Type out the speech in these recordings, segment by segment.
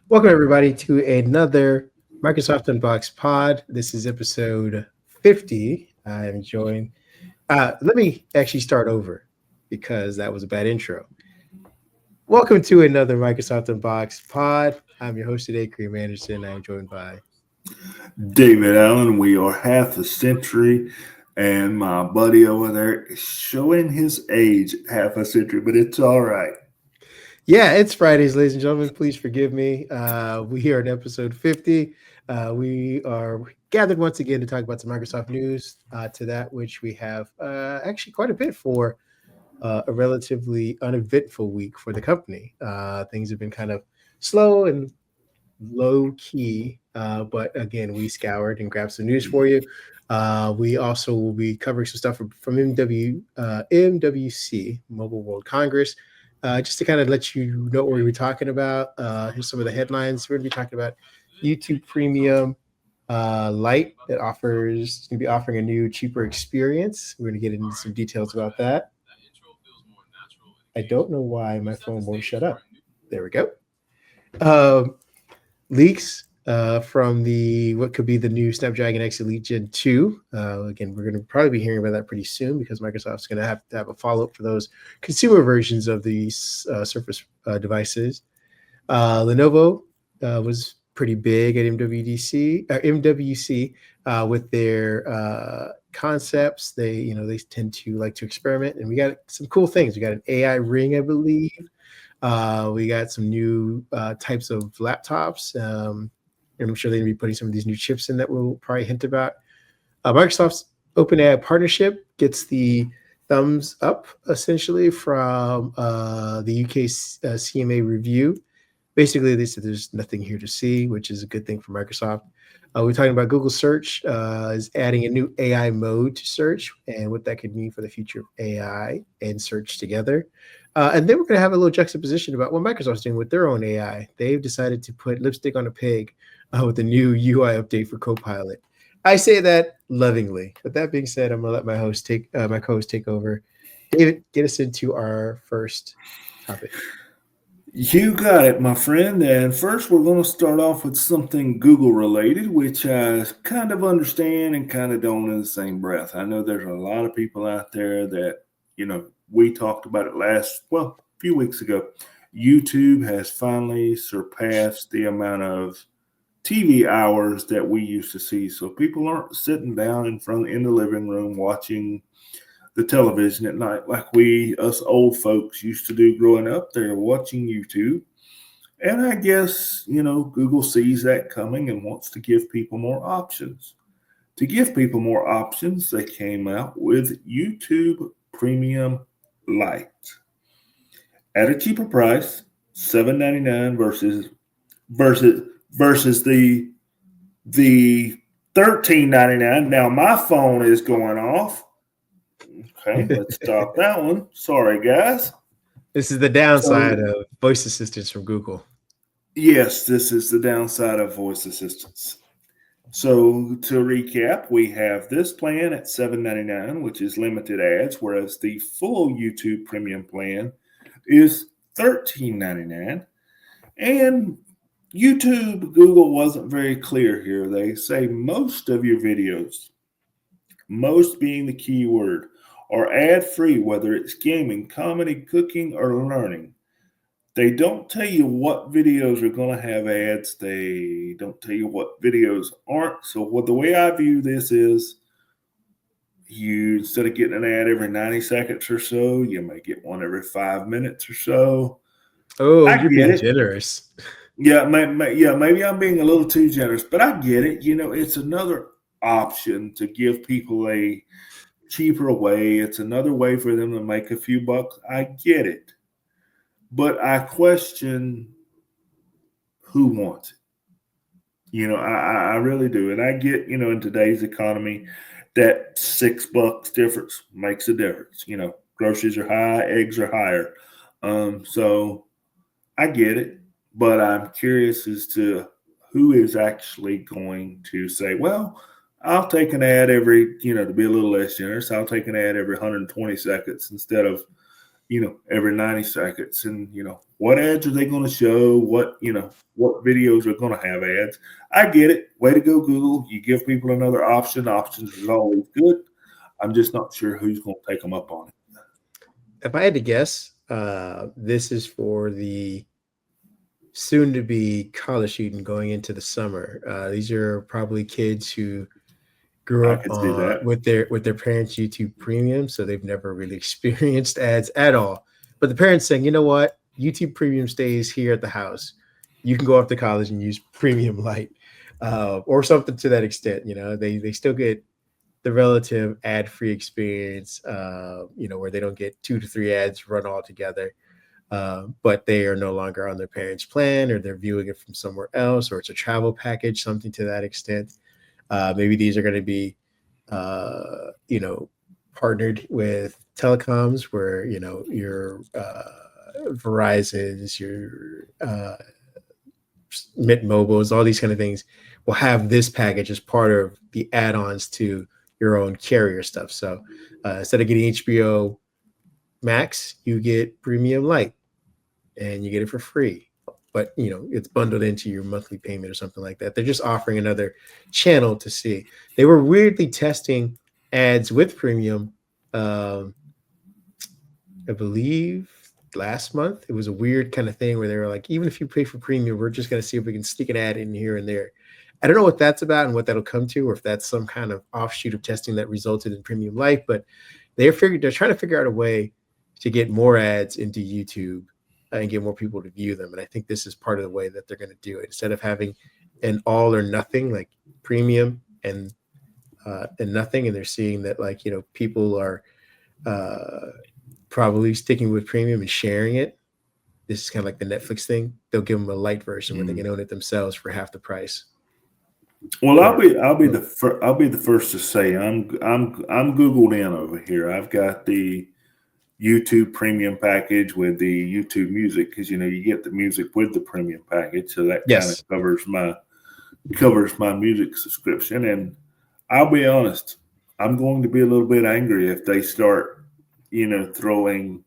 Welcome, everybody, to another Microsoft Unboxed pod. This is episode 50. I'm joined. Let me actually start over because that was a bad intro. Welcome to another Microsoft Unboxed pod. I'm your host today, Kareem Anderson. I'm joined by. David Allen, we are half a century, and my buddy over there is showing his age half a century, but it's all right. Yeah, it's Fridays, ladies and gentlemen. Please forgive me. We are in episode 50. We are gathered once again to talk about some Microsoft news, to that which we have actually quite a bit for a relatively uneventful week for the company. Things have been kind of slow and low key, but again, we scoured and grabbed some news for you. We also will be covering some stuff from MWC, Mobile World Congress, just to kind of let you know what we were talking about. Here's some of the headlines. We're going to be talking about YouTube Premium Lite that offers going to be offering a new, cheaper experience. We're going to get into some details about that. I don't know why my phone won't shut up. There we go. Um, Leaks from the what could be the new Snapdragon X Elite Gen 2. Again, we're going to probably be hearing about that pretty soon because Microsoft's going to have a follow up for those consumer versions of these Surface devices. Lenovo was pretty big at MWC with their concepts. They tend to like to experiment, and we got some cool things. We got an AI ring, I believe. We got some new types of laptops. And I'm sure they're going to be putting some of these new chips in that we'll probably hint about. Microsoft's OpenAI partnership gets the thumbs up, essentially, from the UK CMA review. Basically, they said there's nothing here to see, which is a good thing for Microsoft. We're talking about Google Search is adding a new AI mode to search and what that could mean for the future of AI and search together. And then we're going to have a little juxtaposition about what Microsoft's doing with their own AI. They've decided to put lipstick on a pig with a new UI update for Copilot. I say that lovingly. But that being said, I'm going to let my co-host take over. David, get us into our first topic. You got it, my friend. And first, we're going to start off with something Google related, which I kind of understand and kind of don't in the same breath. I know there's a lot of people out there that, we talked about it a few weeks ago. YouTube has finally surpassed the amount of TV hours that we used to see. So people aren't sitting down in the living room watching the television at night like us old folks used to do growing up. They're watching YouTube. And I guess, Google sees that coming and wants to give people more options. To give people more options, they came out with YouTube Premium Lite at a cheaper price, $7.99 versus the $13.99. Now my phone is going off. Okay, let's stop that one. Sorry, guys. This is the downside of voice assistants from Google. Yes, this is the downside of voice assistants. So to recap, we have this plan at $7.99, which is limited ads, whereas the full YouTube Premium plan is $13.99. And Google wasn't very clear here. They say most of your videos, most being the key word, are ad-free, whether it's gaming, comedy, cooking, or learning. They don't tell you what videos are going to have ads. They don't tell you what videos aren't. So the way I view this is you, instead of getting an ad every 90 seconds or so, you may get one every 5 minutes or so. Oh, you're being generous. Yeah, maybe I'm being a little too generous, but I get it. It's another option to give people a cheaper way. It's another way for them to make a few bucks. I get it. But I question who wants it. I really do. And I get, in today's economy, that $6 difference makes a difference. Groceries are high, eggs are higher. So I get it. But I'm curious as to who is actually going to say, well, I'll take an ad every, to be a little less generous, I'll take an ad every 120 seconds instead of every 90 seconds. And, what ads are they going to show? What videos are going to have ads? I get it. Way to go, Google. You give people another option. Options is always good. I'm just not sure who's going to take them up on it. If I had to guess, this is for the soon-to-be college student going into the summer. These are probably kids who grew I up could see that. with their parents' YouTube Premium, so they've never really experienced ads at all. But the parents saying, you know what, YouTube Premium stays here at the house. You can go off to college and use Premium Lite, or something to that extent. They still get the relative ad-free experience, where they don't get 2 to 3 ads run all together. But they are no longer on their parents' plan, or they're viewing it from somewhere else, or it's a travel package, something to that extent. Maybe these are going to be, partnered with telecoms where, your Verizons, your Mint Mobiles, all these kind of things will have this package as part of the add-ons to your own carrier stuff. So instead of getting HBO Max, you get Premium Lite, and you get it for free. But it's bundled into your monthly payment or something like that. They're just offering another channel to see. They were weirdly testing ads with premium. I believe last month. It was a weird kind of thing where they were like, even if you pay for premium, we're just going to see if we can sneak an ad in here and there. I don't know what that's about and what that'll come to, or if that's some kind of offshoot of testing that resulted in Premium Life. But they're trying to figure out a way to get more ads into YouTube and get more people to view them. And I think this is part of the way that they're going to do it. Instead of having an all or nothing, like premium and nothing, and they're seeing that people are probably sticking with premium and sharing it. This is kind of like the Netflix thing. They'll give them a light version where they can own it themselves for half the price. Well, I'll be the first to say I'm Googled in over here. I've got the YouTube premium package with the YouTube music, because you get the music with the premium package, so that kind of covers my music subscription. And I'll be honest, I'm going to be a little bit angry if they start throwing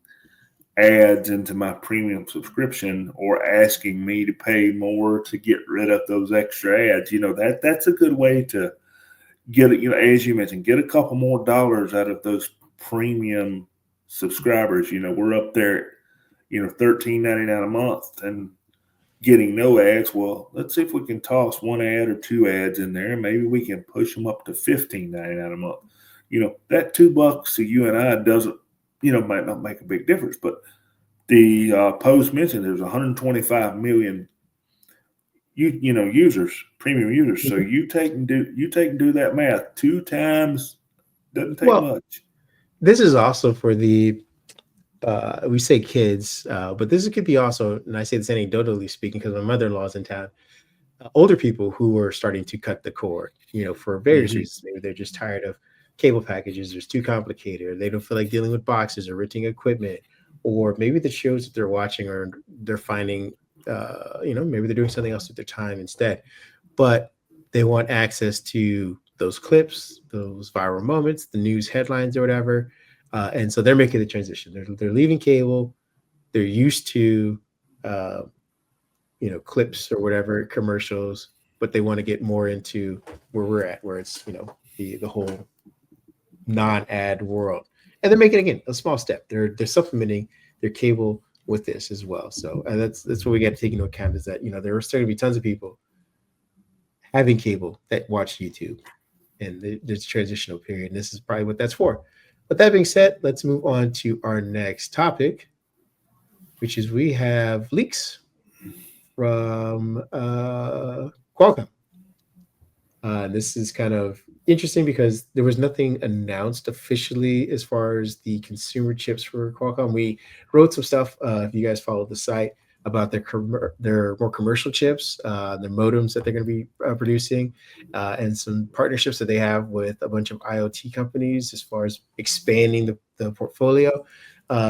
ads into my premium subscription or asking me to pay more to get rid of those extra ads. That's a good way to get it, as you mentioned, get a couple more dollars out of those premium subscribers. We're up there, $13.99 a month and getting no ads. Well, let's see if we can toss one ad or two ads in there, and maybe we can push them up to $15.99 a month. That $2 to you and I doesn't, might not make a big difference, but the post mentioned there's 125 million users, premium users. So you take and do that math 2 times, doesn't take much. This is also for the we say kids, but this could be also, and I say this anecdotally speaking because my mother-in-law is in town, older people who are starting to cut the cord, for various reasons. Maybe they're just tired of cable packages, it's too complicated, or they don't feel like dealing with boxes or renting equipment, or maybe the shows that they're watching or they're finding, maybe they're doing something else with their time instead, but they want access to those clips, those viral moments, the news headlines or whatever. And so they're making the transition. They're leaving cable. They're used to, clips or whatever, commercials, but they want to get more into where we're at, where it's, the whole non-ad world. And they're making, again, a small step. They're supplementing their cable with this as well. So that's what we got to take into account, is that, there are still going to be tons of people having cable that watch YouTube, and there's a transitional period. And this is probably what that's for. But that being said, let's move on to our next topic, which is we have leaks from Qualcomm. This is kind of interesting because there was nothing announced officially as far as the consumer chips for Qualcomm. We wrote some stuff, if you guys followed the site, about their more commercial chips, their modems that they're going to be producing, and some partnerships that they have with a bunch of IoT companies as far as expanding the portfolio.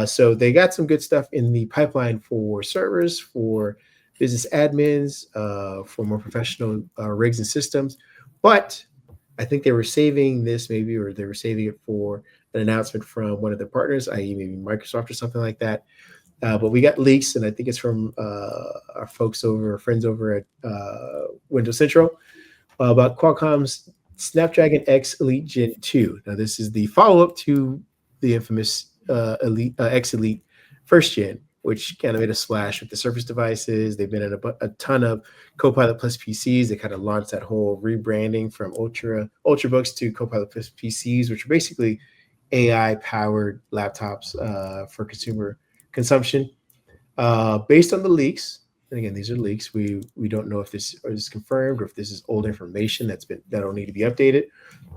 So they got some good stuff in the pipeline for servers, for business admins, for more professional rigs and systems. But I think they were saving this maybe, or they were saving it for an announcement from one of their partners, i.e. maybe Microsoft or something like that. But we got leaks, and I think it's from our friends over at Windows Central, about Qualcomm's Snapdragon X Elite Gen 2. Now, this is the follow-up to the infamous X Elite first gen, which kind of made a splash with the Surface devices. They've been in a ton of Copilot Plus PCs. They kind of launched that whole rebranding from Ultrabooks to Copilot Plus PCs, which are basically AI-powered laptops for consumer consumption. Based on the leaks, and again, these are leaks. We don't know if this is confirmed or if this is old information that'll need to be updated.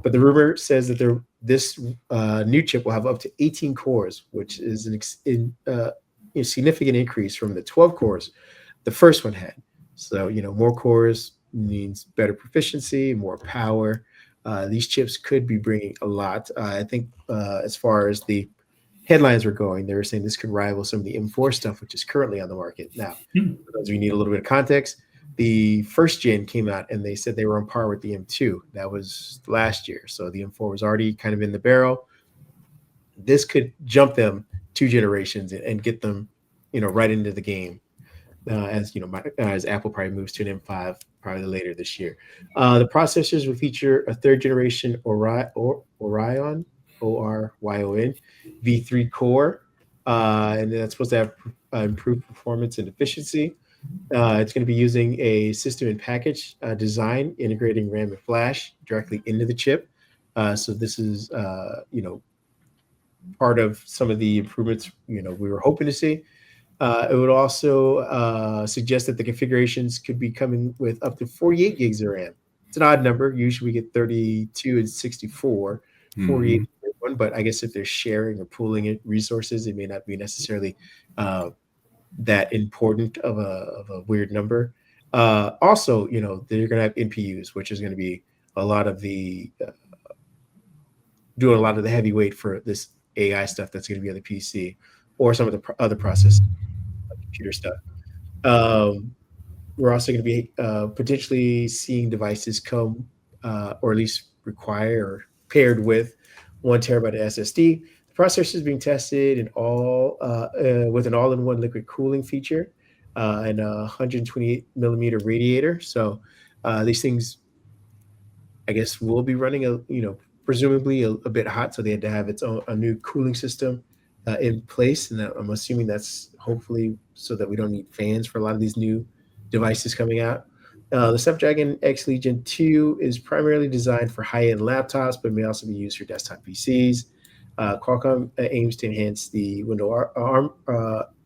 But the rumor says that this new chip will have up to 18 cores, which is a significant increase from the 12 cores the first one had. So more cores means better proficiency, more power. These chips could be bringing a lot. I think as far as the headlines were going, they were saying this could rival some of the M4 stuff, which is currently on the market. Now, for those of you who need a little bit of context, the first gen came out and they said they were on par with the M2. That was last year. So the M4 was already kind of in the barrel. This could jump them 2 generations and get them, right into the game. As Apple probably moves to an M5 probably later this year. The processors will feature a 3rd generation Oryon V3 core, and that's supposed to have improved performance and efficiency. It's going to be using a system and package design, integrating RAM and flash directly into the chip. So this is, part of some of the improvements, we were hoping to see. It would also suggest that the configurations could be coming with up to 48 gigs of RAM. It's an odd number. Usually we get 32 and 64, 48. But I guess if they're sharing or pooling resources, it may not be necessarily that important of a weird number. Also, they're going to have NPUs, which is going to be a lot of the doing a lot of the heavyweight for this AI stuff that's going to be on the PC or some of the other process computer stuff. We're also going to be potentially seeing devices come or at least require or paired with 1 terabyte SSD. The processor is being tested with an all-in-one liquid cooling feature and a 128 millimeter radiator. So these things, I guess, will be running presumably a bit hot. So they had to have a new cooling system in place, and I'm assuming that's hopefully so that we don't need fans for a lot of these new devices coming out. The Snapdragon X Elite Gen 2 is primarily designed for high-end laptops, but may also be used for desktop PCs. Qualcomm aims to enhance the Windows ARM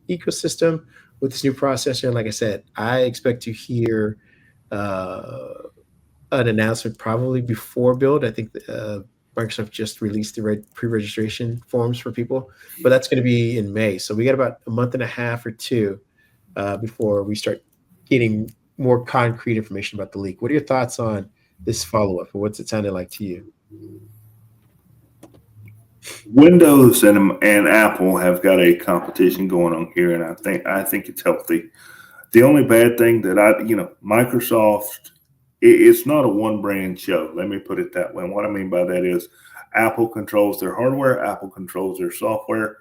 ecosystem with this new processor. And like I said, I expect to hear an announcement probably before build. I think Microsoft just released the pre-registration forms for people, but that's going to be in May. So we got about a month and a half or 2 before we start getting more concrete information about the leak. What are your thoughts on this follow-up, or what's it sounded like to you? Windows and Apple have got a competition going on here, and I think it's healthy. The only bad thing that Microsoft, it's not a one brand show. Let me put it that way. And what I mean by that is Apple controls their hardware, Apple controls their software.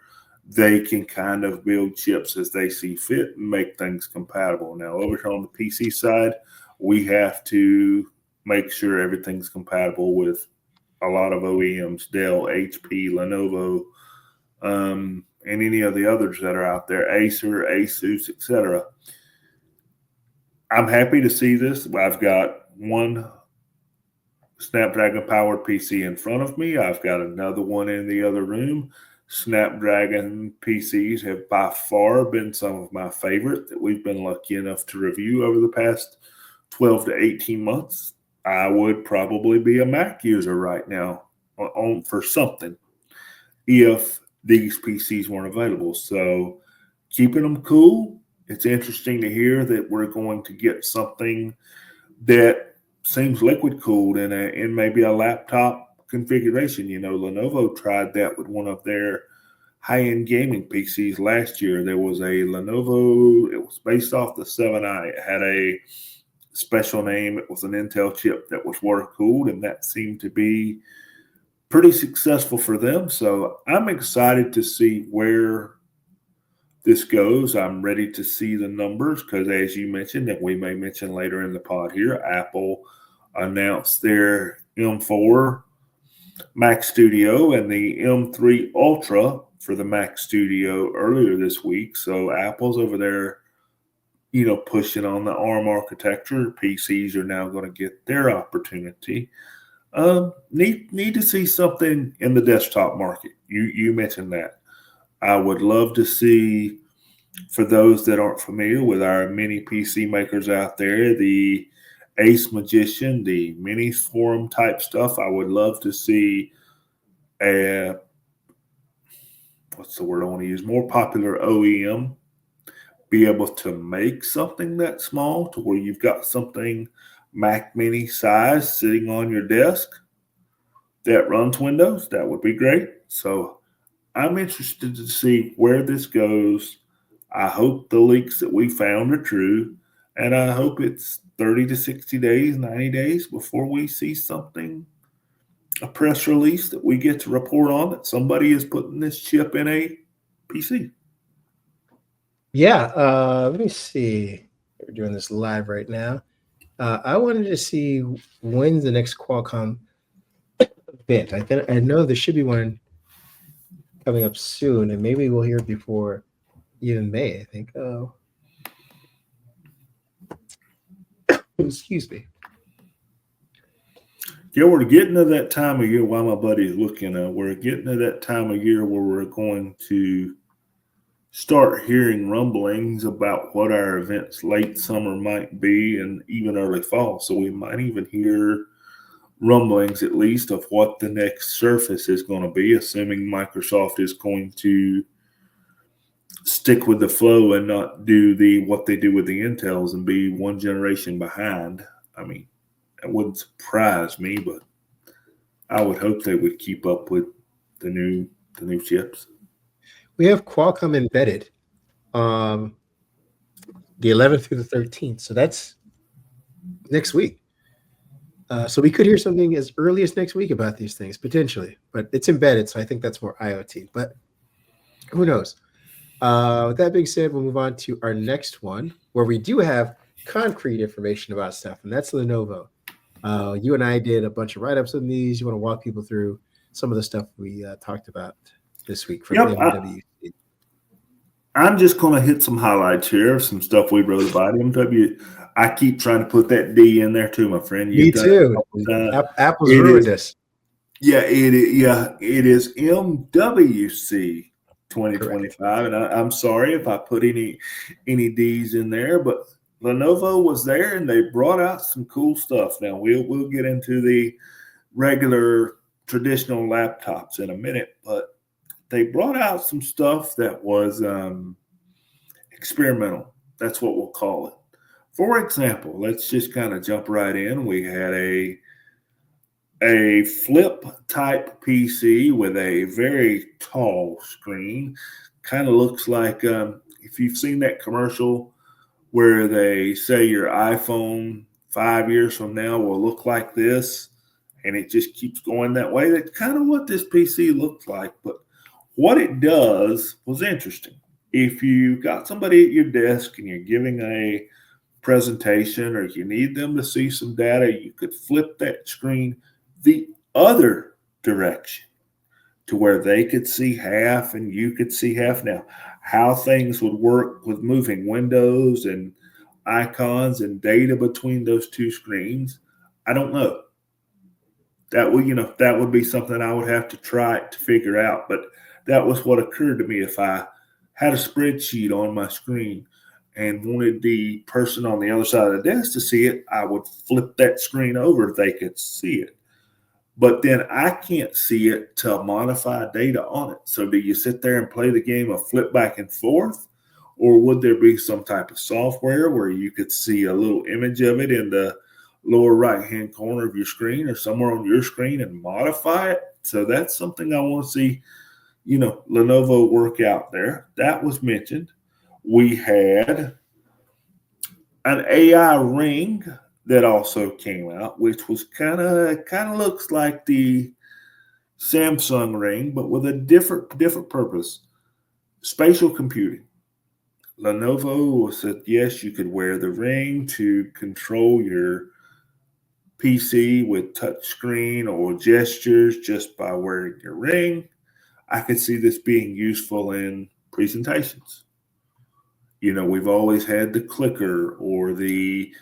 They can kind of build chips as they see fit and make things compatible. Now, over here on the PC side, we have to make sure everything's compatible with a lot of OEMs, Dell, HP, Lenovo, and any of the others that are out there, Acer, Asus, etc. I'm happy to see this. I've got one Snapdragon-powered PC in front of me. I've got another one in the other room. Snapdragon PCs have by far been some of my favorite that we've been lucky enough to review over the past 12 to 18 months. I would probably be a Mac user right now for something if these PCs weren't available. So keeping them cool. It's interesting to hear that we're going to get something that seems liquid cooled in maybe a laptop configuration. Lenovo tried that with one of their high-end gaming PCs last year. There was a Lenovo, it was based off the 7i. It had a special name. It was an Intel chip that was water cooled, and that seemed to be pretty successful for them. So I'm excited to see where this goes. I'm ready to see the numbers because, as you mentioned, that we may mention later in the pod here, Apple announced their M4 Mac Studio and the M3 Ultra for the Mac Studio earlier this week. So Apple's over there, pushing on the ARM architecture. PCs are now going to get their opportunity. Need to see something in the desktop market. You mentioned that. I would love to see, for those that aren't familiar with our mini PC makers out there, the Ace Magician, the mini forum type stuff. I would love to see what's the word I want to use? More popular OEM be able to make something that small to where you've got something Mac Mini size sitting on your desk that runs Windows. That would be great. So I'm interested to see where this goes. I hope the leaks that we found are true, and I hope it's 30 to 60 days, 90 days before we see something, a press release that we get to report on that somebody is putting this chip in a PC. Yeah, let me see. We're doing this live right now. I wanted to see when's the next Qualcomm event. I know there should be one coming up soon, and maybe we'll hear it before even May, I think. Oh, excuse me. Yeah, we're getting to that time of year while my buddy is looking. We're getting to that time of year where we're going to start hearing rumblings about what our events late summer might be and even early fall. So we might even hear rumblings at least of what the next Surface is going to be, assuming Microsoft is going to stick with the flow and not do what they do with the Intels and be one generation behind. I mean, that wouldn't surprise me, but I would hope they would keep up with the new chips. We have Qualcomm embedded the 11th through the 13th. So that's next week. So we could hear something as early as next week about these things, potentially. But it's embedded, so I think that's more IoT. But who knows? With that being said, we'll move on to our next one, where we do have concrete information about stuff, and that's Lenovo. You and I did a bunch of write-ups on these. You want to walk people through some of the stuff we talked about this week from MWC. I'm just going to hit some highlights here of some stuff we wrote about MW. I keep trying to put that D in there too, my friend. Me too. Apple's ruined us. Yeah, it is MWC 2025, correct. And I'm sorry if I put any D's in there, but Lenovo was there and they brought out some cool stuff. Now we'll get into the regular traditional laptops in a minute, but they brought out some stuff that was experimental. That's what we'll call it. For example, let's just kind of jump right in. We had a flip type PC with a very tall screen. Kind of looks like if you've seen that commercial where they say your iPhone 5 years from now will look like this, and it just keeps going that way. That's kind of what this PC looks like. But what it does was interesting. If you got somebody at your desk and you're giving a presentation or you need them to see some data, you could flip that screen the other direction to where they could see half and you could see half. Now, how things would work with moving windows and icons and data between those two screens, I don't know. That would be something I would have to try to figure out. But that was what occurred to me. If I had a spreadsheet on my screen and wanted the person on the other side of the desk to see it, I would flip that screen over if they could see it. But then I can't see it to modify data on it. So do you sit there and play the game of flip back and forth? Or would there be some type of software where you could see a little image of it in the lower right-hand corner of your screen or somewhere on your screen and modify it? So that's something I want to see, Lenovo work out there. That was mentioned. We had an AI ring that also came out, which was kind of looks like the Samsung Ring, but with a different purpose. Spatial computing. Lenovo said, yes, you could wear the ring to control your PC with touch screen or gestures just by wearing your ring. I could see this being useful in presentations. We've always had the clicker or the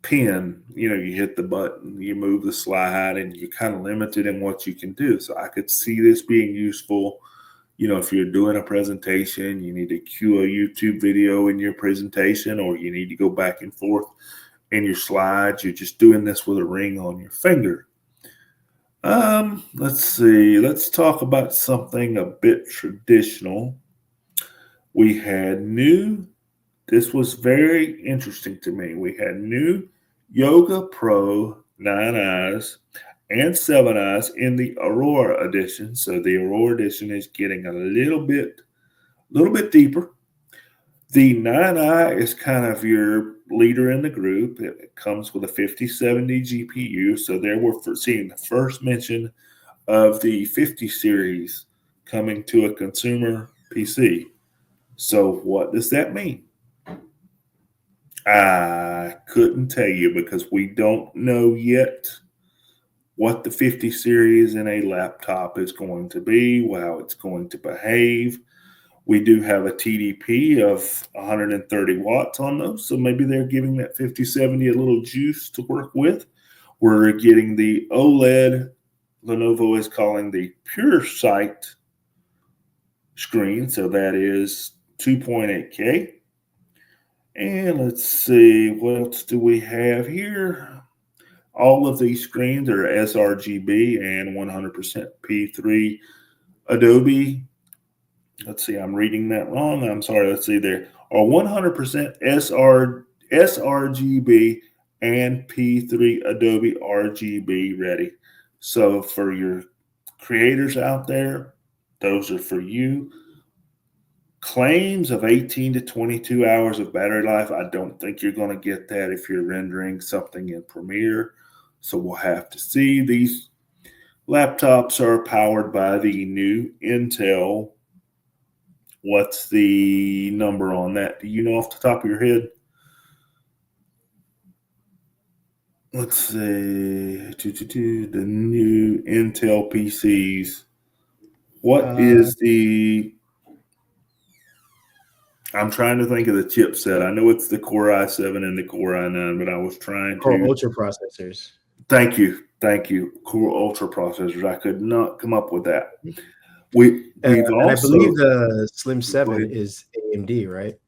pen. You hit the button, you move the slide, and you're kind of limited in what you can do. So I could see this being useful. If you're doing a presentation, you need to cue a YouTube video in your presentation, or you need to go back and forth in your slides. You're just doing this with a ring on your finger. Let's see. Let's talk about something a bit traditional. We had this was very interesting to me. We had new Yoga Pro 9 eyes and 7 eyes in the Aurora edition. So the Aurora edition is getting a little bit deeper. The 9i is kind of your leader in the group. It comes with a 5070 GPU. So there we're seeing the first mention of the 50 series coming to a consumer PC. So what does that mean? I couldn't tell you because we don't know yet what the 50 series in a laptop is going to be, how it's going to behave. We do have a TDP of 130 watts on those, so maybe they're giving that 5070 a little juice to work with. We're getting the OLED, Lenovo is calling the Pure Sight screen, so that is 2.8K. And let's see, what else do we have here? All of these screens are sRGB and 100% P3 Adobe. Let's see, I'm reading that wrong. I'm sorry. Let's see, there are 100% sRGB and P3 Adobe RGB ready. So for your creators out there, those are for you. Claims of 18 to 22 hours of battery life. I don't think you're going to get that if you're rendering something in Premiere. So we'll have to see. These laptops are powered by the new Intel. What's the number on that? Do you know off the top of your head? Let's see. The new Intel PCs. What is the... I'm trying to think of the chipset. I know it's the Core i7 and the Core i9, but I was trying to... Core Ultra processors. Thank you. Core Ultra processors. I could not come up with that. We've also... I believe the Slim 7 is AMD, right?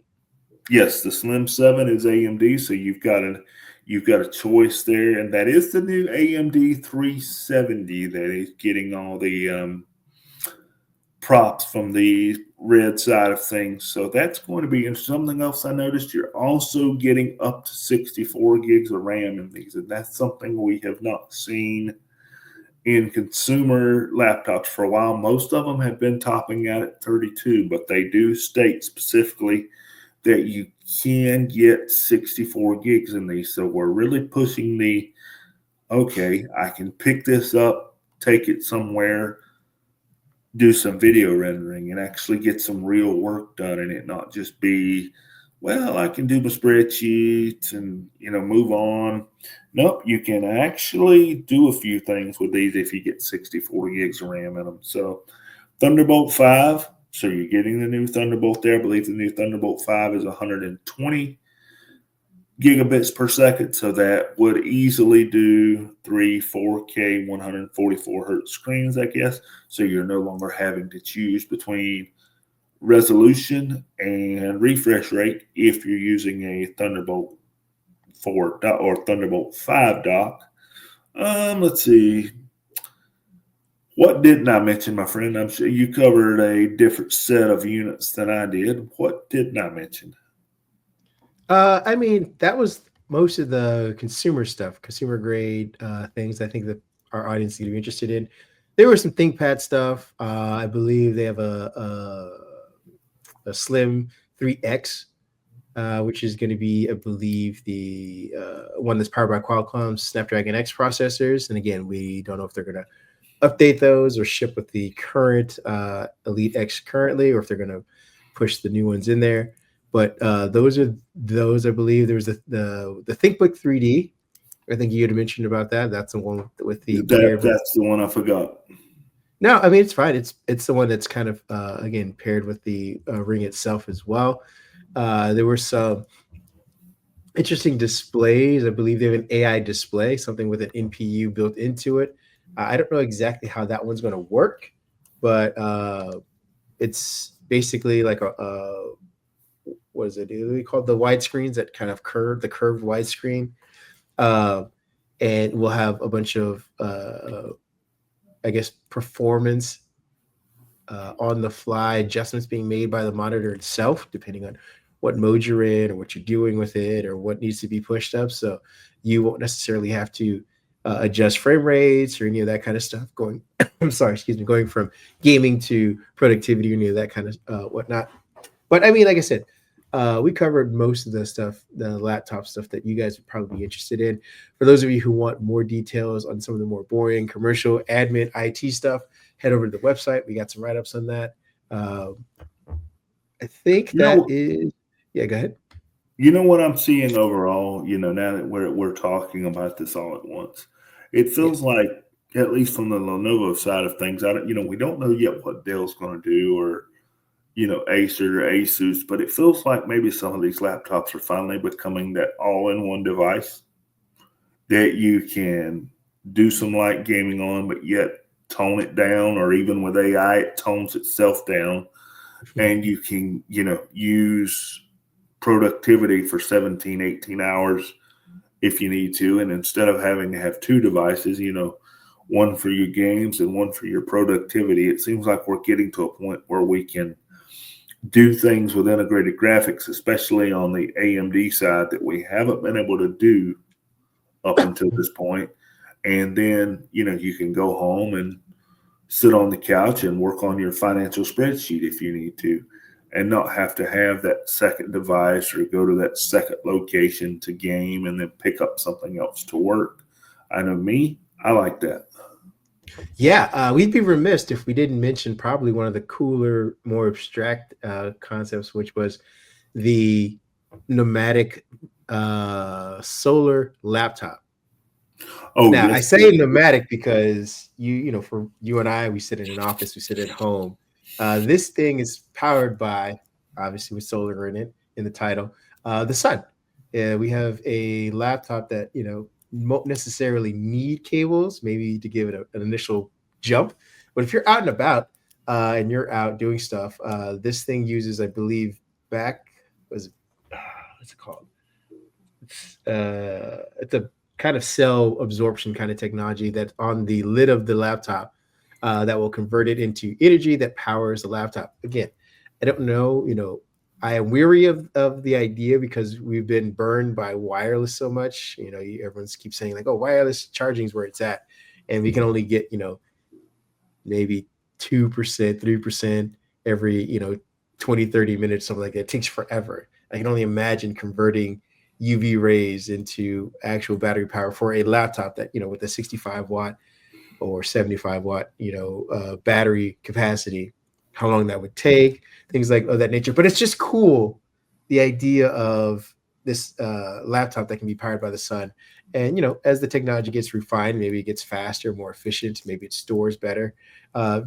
Yes, the Slim 7 is AMD, so you've got a choice there, and that is the new AMD 370 that is getting all the props from the red side of things. So that's going to be interesting. Something else I noticed, you're also getting up to 64 gigs of RAM in these, and that's something we have not seen in consumer laptops for a while. Most of them have been topping out at 32, but they do state specifically that you can get 64 gigs in these. So we're really pushing okay, I can pick this up, take it somewhere, do some video rendering, and actually get some real work done in it, not just be, well, I can do my spreadsheets and, move on. Nope, you can actually do a few things with these if you get 64 gigs of RAM in them. So Thunderbolt 5, so you're getting the new Thunderbolt there. I believe the new Thunderbolt 5 is 120 gigabits per second, so that would easily do 4K 144 hertz screens, I guess. So you're no longer having to choose between resolution and refresh rate if you're using a Thunderbolt 4 or Thunderbolt 5 dock. Let's see. What didn't I mention, my friend? I'm sure you covered a different set of units than I did. What didn't I mention? I mean, that was most of the consumer stuff, consumer grade things I think that our audience is going to be interested in. There was some ThinkPad stuff. I believe they have a Slim 3X, which is going to be, I believe, the one that's powered by Qualcomm's Snapdragon X processors. And again, we don't know if they're going to update those or ship with the current Elite X currently, or if they're going to push the new ones in there. But those I believe. There was the ThinkBook 3D. I think you had mentioned about that. That's the one with the that's the one I forgot. No, I mean, it's fine. It's the one that's kind of again paired with the Ring itself as well. There were some interesting displays. I believe they have an AI display, something with an NPU built into it. I don't know exactly how that one's going to work, but it's basically like what is it? They call the widescreens that kind of curved widescreen, and we'll have a bunch of I guess performance on the fly adjustments being made by the monitor itself, depending on what mode you're in or what you're doing with it or what needs to be pushed up. So you won't necessarily have to adjust frame rates or any of that kind of stuff going, I'm sorry, excuse me, going from gaming to productivity or any of that kind of whatnot. But I mean, like I said, we covered most of the stuff, the laptop stuff that you guys would probably be interested in. For those of you who want more details on some of the more boring commercial admin IT stuff, head over to the website. We got some write-ups on that. I think is, yeah, go ahead. You know what I'm seeing overall, now that we're talking about this all at once, it feels like, at least from the Lenovo side of things, we don't know yet what Dell's going to do, or Acer or Asus, but it feels like maybe some of these laptops are finally becoming that all-in-one device that you can do some light gaming on, but yet tone it down, or even with AI, it tones itself down, and you can, use productivity for 17, 18 hours if you need to. And instead of having to have two devices, one for your games and one for your productivity, it seems like we're getting to a point where we can do things with integrated graphics, especially on the AMD side, that we haven't been able to do up until this point. And then, you can go home and sit on the couch and work on your financial spreadsheet if you need to, and not have to have that second device or go to that second location to game and then pick up something else to work. I know I like that. Yeah, we'd be remiss if we didn't mention probably one of the cooler, more abstract concepts, which was the nomadic solar laptop. Oh, now, yes, I say nomadic because for you and I, we sit in an office, we sit at home. This thing is powered by, obviously with solar in it, in the title, the sun. We have a laptop that, won't necessarily need cables, maybe to give it an initial jump. But if you're out and about and you're out doing stuff, this thing uses, I believe, what's it called? It's a kind of cell absorption kind of technology that's on the lid of the laptop that will convert it into energy that powers the laptop. Again, I don't know, I am weary of the idea because we've been burned by wireless so much. Everyone keeps saying like, oh, wireless charging is where it's at. And we can only get, maybe 2%, 3% every, 20, 30 minutes, something like that. It takes forever. I can only imagine converting UV rays into actual battery power for a laptop that, with a 65 watt or 75 watt, battery capacity, how long that would take, things like of that nature. But it's just cool, the idea of this laptop that can be powered by the sun. And, as the technology gets refined, maybe it gets faster, more efficient, maybe it stores better,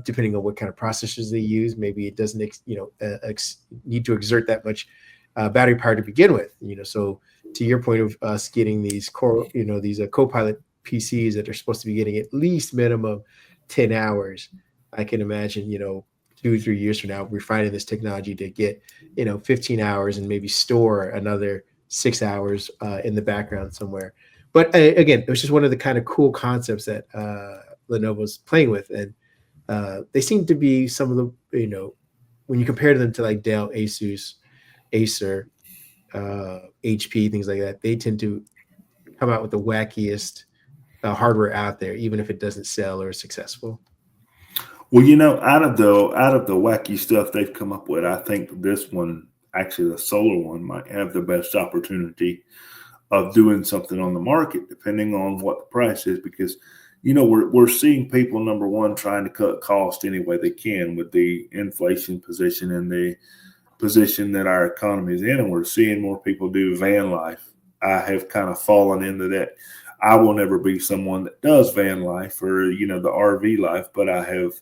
depending on what kind of processors they use. Maybe it doesn't, need to exert that much battery power to begin with, so to your point of us getting these these Copilot PCs that are supposed to be getting at least minimum 10 hours, I can imagine, 2 or 3 years from now, refining this technology to get, 15 hours and maybe store another 6 hours in the background somewhere. But again, it was just one of the kind of cool concepts that Lenovo's playing with. And they seem to be some of the, when you compare them to like Dell, Asus, Acer, HP, things like that, they tend to come out with the wackiest hardware out there, even if it doesn't sell or is successful. Well, out of the wacky stuff they've come up with, I think this one, actually the solar one, might have the best opportunity of doing something on the market, depending on what the price is. Because, we're seeing people, number one, trying to cut cost any way they can with the inflation position and the position that our economy is in, and we're seeing more people do van life. I have kind of fallen into that. I will never be someone that does van life or the RV life, but I have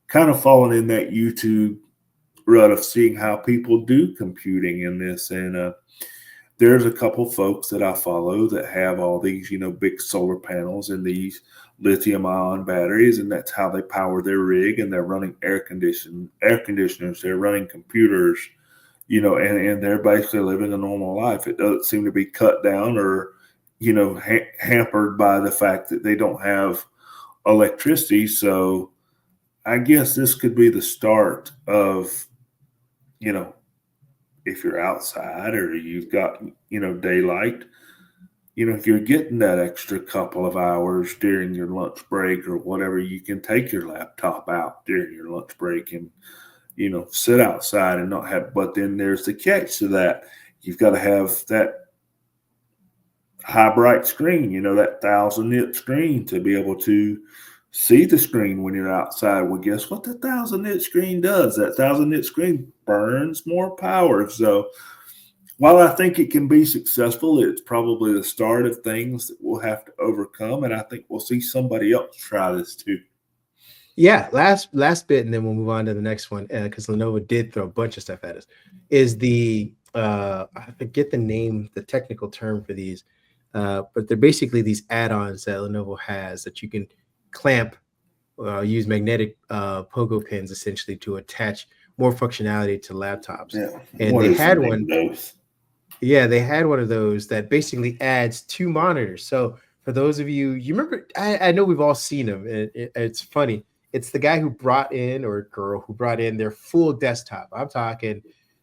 kind of fallen in that YouTube rut of seeing how people do computing in this. And there's a couple folks that I follow that have all these big solar panels and these lithium ion batteries, and that's how they power their rig, and they're running air conditioners, they're running computers, and they're basically living a normal life. It doesn't seem to be cut down or hampered by the fact that they don't have electricity. So I guess this could be the start of if you're outside or you've got daylight, if you're getting that extra couple of hours during your lunch break or whatever, you can take your laptop out during your lunch break and, sit outside and not have, but then there's the catch to that. You've got to have that high bright screen, that 1,000-nit screen to be able to see the screen when you're outside. Well, guess what the 1,000-nit screen does? That 1,000-nit screen burns more power. So while I think it can be successful, it's probably the start of things that we'll have to overcome. And I think we'll see somebody else try this too. Yeah, last bit, and then we'll move on to the next one, because Lenovo did throw a bunch of stuff at us, is the I forget the name, the technical term for these, but they're basically these add-ons that Lenovo has that you can clamp, use magnetic pogo pins essentially to attach more functionality to laptops. Yeah. And they had one. Yeah, they had one of those that basically adds 2 monitors. So for those of you remember, I know we've all seen them. It's funny. It's the guy who brought in, or girl who brought in, their full desktop. I'm talking,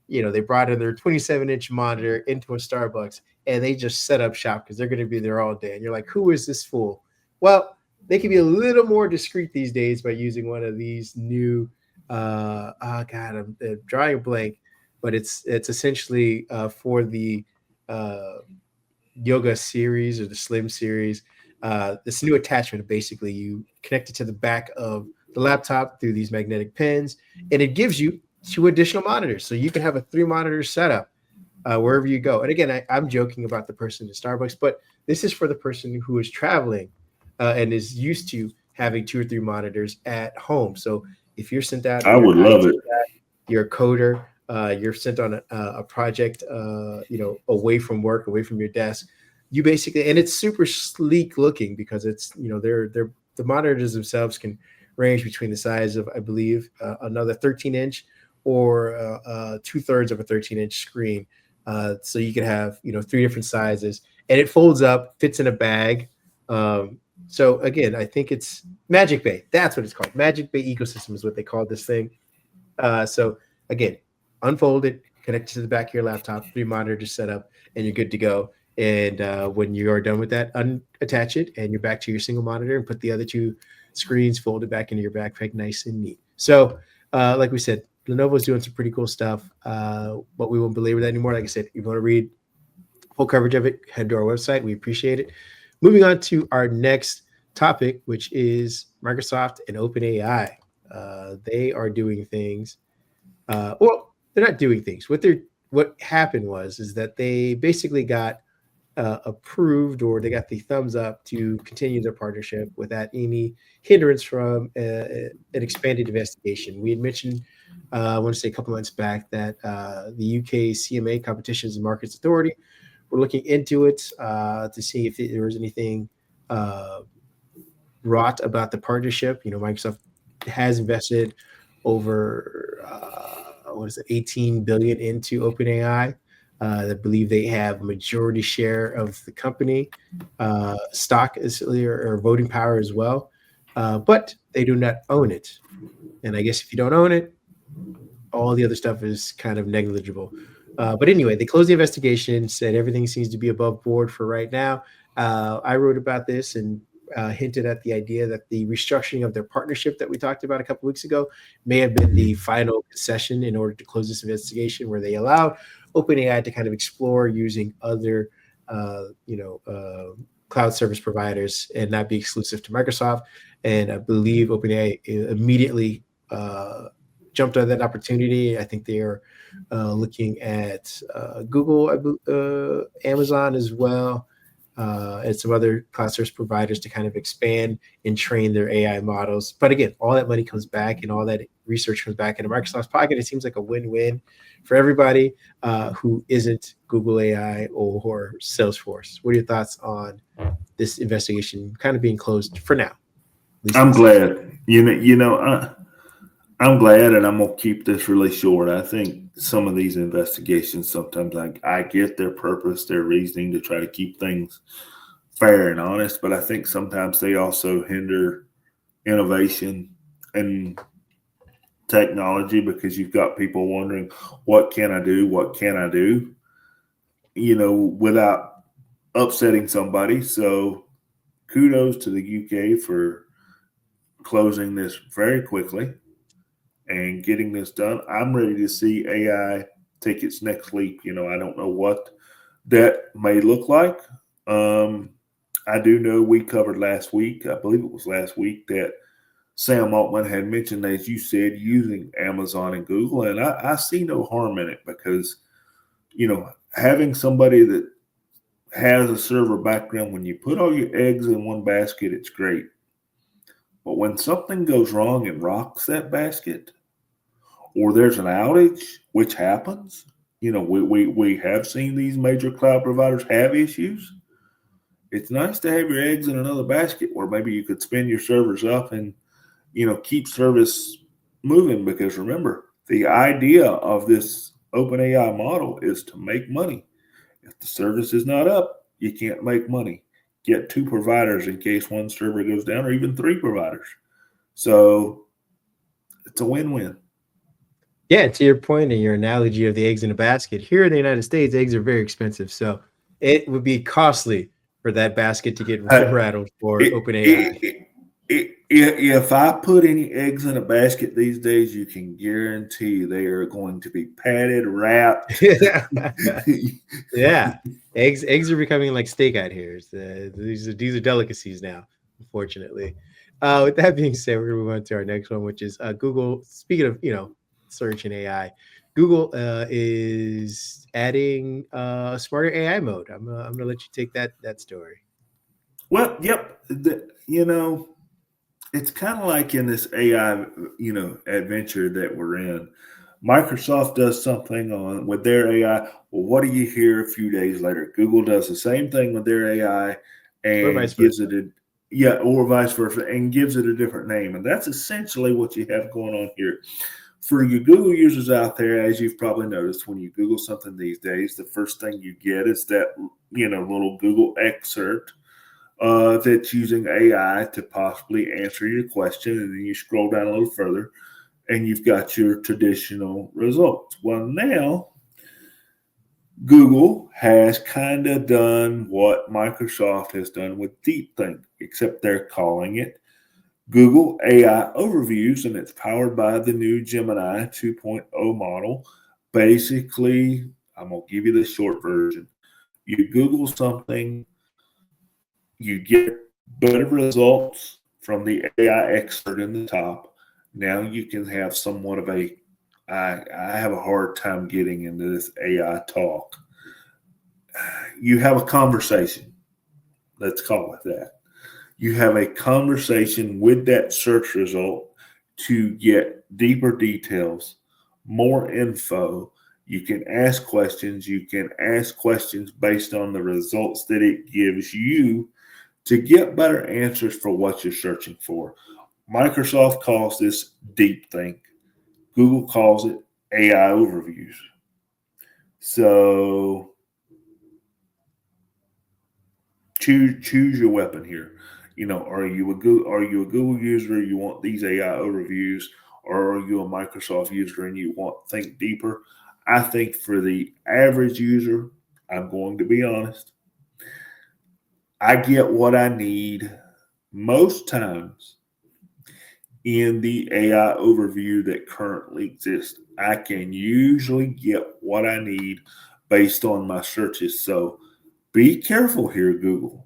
they brought in their 27-inch monitor into a Starbucks, and they just set up shop because they're going to be there all day. And you're like, who is this fool? Well, they can be a little more discreet these days by using one of these new, I'm drawing a blank, but it's essentially for the yoga series or the slim series. This new attachment, basically you connect it to the back of the laptop through these magnetic pins, and it gives you 2 additional monitors. So you can have a 3-monitor setup wherever you go. And again, I'm joking about the person in Starbucks, but this is for the person who is traveling and is used to having 2 or 3 monitors at home. So if you're sent out, I would love it. You're a coder, you're sent on a project, away from work, away from your desk. You basically, and it's super sleek looking because it's, the monitors themselves can range between the size of, I believe, another 13-inch or 2/3 of a 13-inch screen. So you can have, 3 different sizes, and it folds up, fits in a bag. So again, I think it's Magic Bay. That's what it's called. Magic Bay ecosystem is what they call this thing. So again, unfold it, connect it to the back of your laptop, 3 monitors set up, and you're good to go. And when you are done with that, unattach it, and you're back to your single monitor, and put the other 2 screens folded back into your backpack, nice and neat. So like we said, Lenovo's doing some pretty cool stuff, but we won't belabor that anymore. Like I said, if you want to read full coverage of it, head to our website. We appreciate it. Moving on to our next topic, which is Microsoft and OpenAI. They are doing things. Well, they're not doing things. What happened is that they basically got approved, or they got the thumbs up to continue their partnership without any hindrance from an expanded investigation. We had mentioned, I want to say a couple months back, that the UK CMA, Competitions and Markets Authority, were looking into it to see if there was anything wrought about the partnership. Microsoft has invested over $18 billion into OpenAI. I believe they have a majority share of the company stock or voting power as well, but they do not own it. And I guess if you don't own it, all the other stuff is kind of negligible. But anyway, they closed the investigation, said everything seems to be above board for right now. I wrote about this and hinted at the idea that the restructuring of their partnership that we talked about a couple weeks ago may have been the final concession in order to close this investigation, where they allowed OpenAI to kind of explore using other, cloud service providers and not be exclusive to Microsoft. And I believe OpenAI immediately jumped on that opportunity. I think they are looking at Google, Amazon as well, and some other cloud service providers to kind of expand and train their AI models. But again, all that money comes back and all that research comes back into Microsoft's pocket. It seems like a win-win for everybody who isn't Google AI or Salesforce. What are your thoughts on this investigation kind of being closed for now? I'm glad. I'm glad, and I'm going to keep this really short. I think some of these investigations, sometimes I get their purpose, their reasoning to try to keep things fair and honest, but I think sometimes they also hinder innovation and technology because you've got people wondering, what can I do? What can I do? Without upsetting somebody. So kudos to the UK for closing this very quickly and getting this done. I'm ready to see AI take its next leap. I don't know what that may look like. I do know we covered last week, I believe it was last week, that Sam Altman had mentioned, as you said, using Amazon and Google. And I see no harm in it because, having somebody that has a server background, when you put all your eggs in one basket, it's great. But when something goes wrong and rocks that basket, or there's an outage, which happens, we have seen these major cloud providers have issues. It's nice to have your eggs in another basket where maybe you could spin your servers up and, keep service moving. Because remember, the idea of this OpenAI model is to make money. If the service is not up, you can't make money. Get 2 providers in case one server goes down, or even 3 providers. So it's a win-win. Yeah, to your point and your analogy of the eggs in a basket, here in the United States, eggs are very expensive. So it would be costly for that basket to get rattled for OpenAI. If I put any eggs in a basket these days, you can guarantee they are going to be padded, wrapped. Yeah, eggs are becoming like steak out here. These are delicacies now, unfortunately. With that being said, we're gonna move on to our next one, which is Google. Speaking of search and AI, Google is adding smarter AI mode. I'm gonna let you take that story. Well, yep. It's kind of like in this AI, adventure that we're in. Microsoft does something with their AI. Well, what do you hear a few days later? Google does the same thing with their AI and gives it or vice versa, and gives it a different name. And that's essentially what you have going on here. For you Google users out there, as you've probably noticed, when you Google something these days, the first thing you get is that, little Google excerpt that's using AI to possibly answer your question. And then you scroll down a little further and you've got your traditional results. Well, now Google has kind of done what Microsoft has done with DeepThink, except they're calling it Google AI Overviews, and it's powered by the new Gemini 2.0 model. Basically, I'm going to give you the short version. You Google something, you get better results from the AI expert in the top. Now you can have somewhat of I have a hard time getting into this AI talk. You have a conversation. Let's call it that. You have a conversation with that search result to get deeper details, more info. You can ask questions. You can ask questions based on the results that it gives you to get better answers for what you're searching for. Microsoft calls this DeepThink. Google calls it AI Overviews. So choose your weapon here. Are you a Google user? You want these AI overviews, or are you a Microsoft user and you want think deeper? I think for the average user, I'm going to be honest, I get what I need most times in the AI overview that currently exists. I can usually get what I need based on my searches. So be careful here, Google.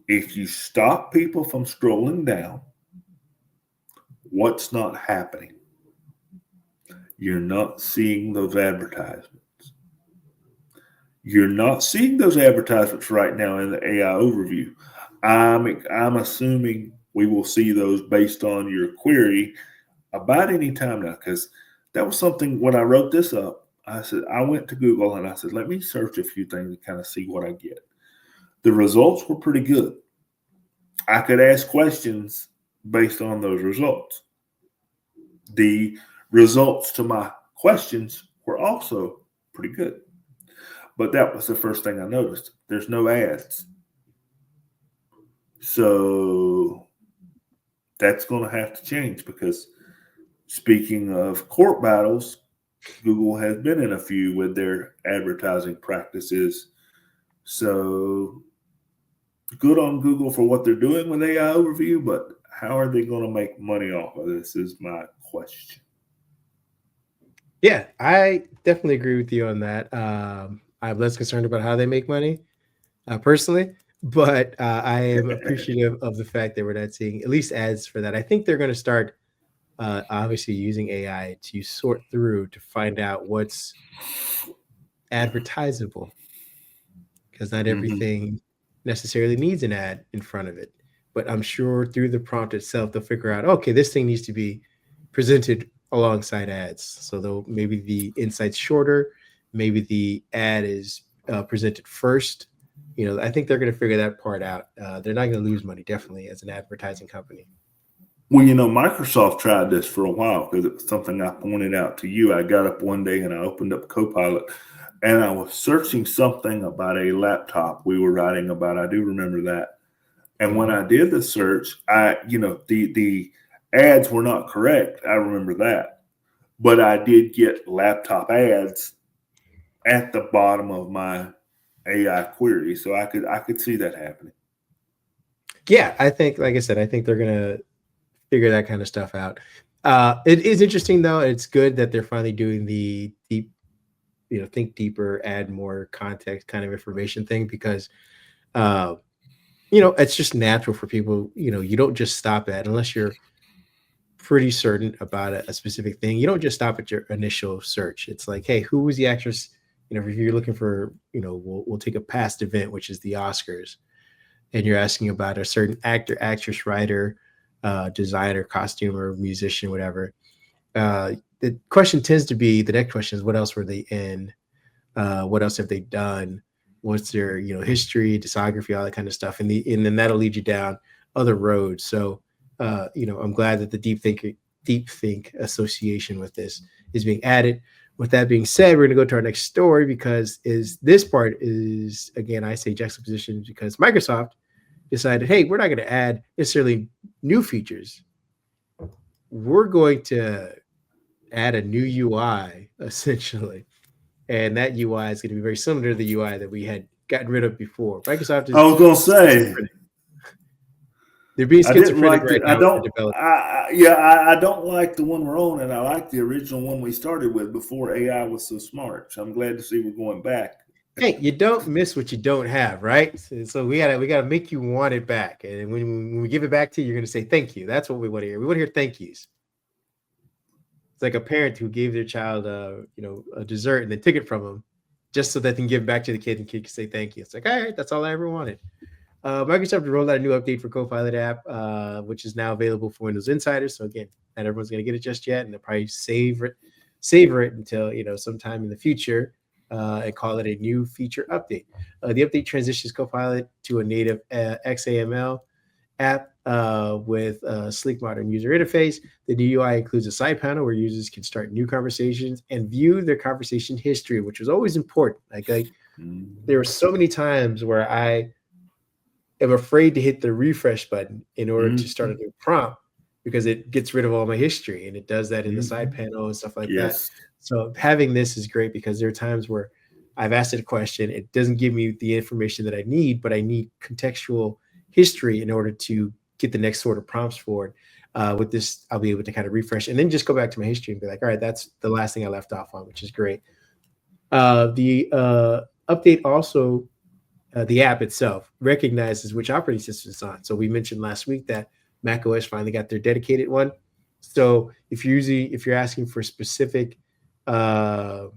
if you stop people from scrolling down, what's not happening? You're not seeing those advertisements. You're not seeing those advertisements right now in the AI overview. I'm assuming we will see those based on your query about any time now, because that was something when I wrote this up. I said, I went to Google and I said, let me search a few things and kind of see what I get. The results were pretty good. I could ask questions based on those results. The results to my questions were also pretty good. But that was the first thing I noticed. There's no ads. So that's going to have to change, because speaking of court battles, Google has been in a few with their advertising practices. So good on Google for what they're doing with AI overview, but how are they going to make money off of this is my question. Yeah, I definitely agree with you on that. I'm less concerned about how they make money, personally, but I am appreciative of the fact that we're not seeing at least ads for that. I think they're going to start obviously using AI to sort through to find out what's advertisable, because not everything necessarily needs an ad in front of it. But I'm sure through the prompt itself, they'll figure out, okay, this thing needs to be presented alongside ads. So maybe the insight's shorter, maybe the ad is presented first. I think they're going to figure that part out. They're not going to lose money, definitely, as an advertising company. Well, Microsoft tried this for a while because it was something I pointed out to you. I got up one day and I opened up Copilot and I was searching something about a laptop we were writing about. I do remember that. And when I did the search, the ads were not correct. I remember that. But I did get laptop ads at the bottom of my AI query. So I could see that happening. Yeah, I think, like I said, I think they're going to figure that kind of stuff out. It is interesting, though. It's good that they're finally doing the deep, think deeper, add more context kind of information thing, because, it's just natural for people. You don't just stop at, unless you're pretty certain about a specific thing. You don't just stop at your initial search. It's like, hey, who was the actress? If you're looking for, we'll take a past event, which is the Oscars, and you're asking about a certain actor, actress, writer, designer, costumer, musician, whatever. The question tends to be, the next question is, what else were they in? What else have they done? What's their, history, discography, all that kind of stuff. And then that'll lead you down other roads. So, I'm glad that the deep think association with this is being added. With that being said, we're going to go to our next story, because this part is, again, I say juxtaposition, because Microsoft decided, hey, we're not going to add necessarily new features. We're going to add a new UI, essentially. And that UI is going to be very similar to the UI that we had gotten rid of before. Microsoft is, I was going to say, they're being schizophrenic right now. I don't like the one we're on, and I like the original one we started with before AI was so smart. So I'm glad to see we're going back. Hey, you don't miss what you don't have, right? So we gotta make you want it back, and when we give it back to you, you're gonna say thank you. That's what we want to hear. We want to hear thank yous. It's like a parent who gave their child a dessert and then took it from them just so that they can give it back to the kid, and the kid can say thank you. It's like, all right, that's all I ever wanted. Microsoft rolled out a new update for Copilot app, which is now available for Windows Insiders. So again, not everyone's going to get it just yet, and they'll probably savor it until sometime in the future, and call it a new feature update. The update transitions Copilot to a native XAML app with a sleek, modern user interface. The new UI includes a side panel where users can start new conversations and view their conversation history, which was always important. Like there were so many times where I am afraid to hit the refresh button in order to start a new prompt, because it gets rid of all my history, and it does that in the side panel and stuff like that. So having this is great, because there are times where I've asked it a question, it doesn't give me the information that I need, but I need contextual history in order to get the next sort of prompts for it. With this, I'll be able to kind of refresh and then just go back to my history and be like, all right, that's the last thing I left off on, which is great. The update also the app itself recognizes which operating system it's on. So we mentioned last week that Mac OS finally got their dedicated one. So if you're asking for specific uh,